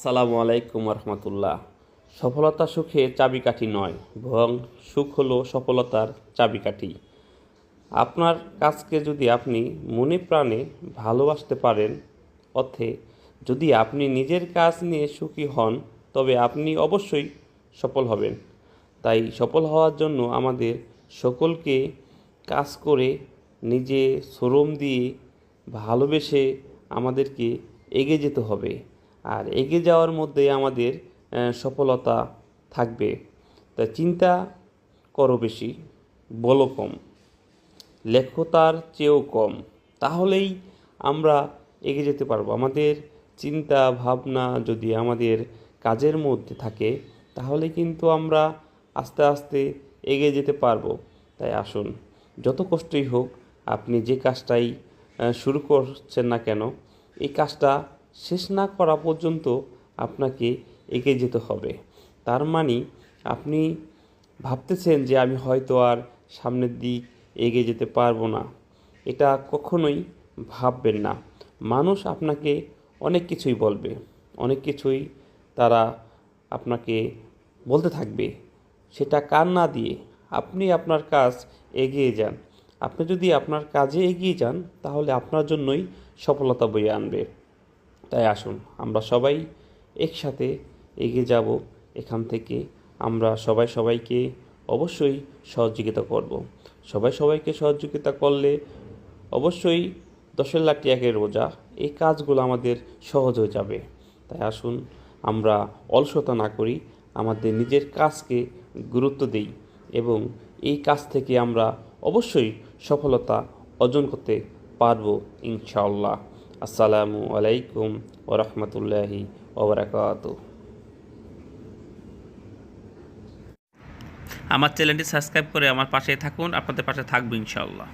আসসালামু আলাইকুম রহমতুল্লাহ। সফলতা সুখের চাবিকাঠি নয়, বরং সুখ হলো সফলতার চাবিকাঠি। আপনার কাজকে যদি আপনি মনে প্রাণে ভালোবাসতে পারেন, অর্থে যদি আপনি নিজের কাজ নিয়ে সুখী হন, তবে আপনি অবশ্যই সফল হবেন। তাই সফল হওয়ার জন্য আমাদের সকলকে কাজ করে, নিজে শ্রম দিয়ে, ভালোবেসে আমাদেরকে এগিয়ে যেতে হবে। আর এগিয়ে যাওয়ার মধ্যে আমাদের সফলতা থাকবে। তাই চিন্তা করো বেশি, বলো কম, লেখো তার চেয়েও কম। তাহলেই আমরা এগিয়ে যেতে পারবো। আমাদের চিন্তা ভাবনা যদি আমাদের কাজের মধ্যে থাকে, তাহলে কিন্তু আমরা আস্তে আস্তে এগিয়ে যেতে পারবো। তাই আসুন, যত কষ্টই হোক, আপনি যে কাজটাই শুরু করছেন না কেন, এই কাজটা শেষ না করা পর্যন্ত আপনাকে এগিয়ে যেতে হবে। তার মানে আপনি ভাবতেছেন যে আমি হয়তো আর সামনের দিক এগিয়ে যেতে পারবো না, এটা কখনোই ভাববেন না। মানুষ আপনাকে অনেক কিছুই বলবে, অনেক কিছুই তারা আপনাকে বলতে থাকবে। সেটা কান না দিয়ে আপনি আপনার কাজ এগিয়ে যান। আপনি যদি আপনার কাজে এগিয়ে যান, তাহলে আপনার জন্যই সফলতা বয়ে আনবে। তাই আসুন, আমরা সবাই একসাথে এগিয়ে যাব। এখান থেকে আমরা সবাই সবাইকে অবশ্যই সহযোগিতা করব। সবাই সবাইকে সহযোগিতা করলে অবশ্যই 10 লাখ একের রোজা, এই কাজগুলো আমাদের সহজ হয়ে যাবে। তাই আসুন, আমরা অলসতা না করি, আমাদের নিজের কাজকে গুরুত্ব দেই এবং এই কাজ থেকে আমরা অবশ্যই সফলতা অর্জন করতে পারবো ইনশাআল্লাহ। আসসালামু আলাইকুম ওয়া রাহমাতুল্লাহি ওয়া বারাকাতুহু। আমার চ্যানেলটি সাবস্ক্রাইব করে আমার পাশে থাকুন, আপনাদের পাশে থাকবো ইনশাআল্লাহ।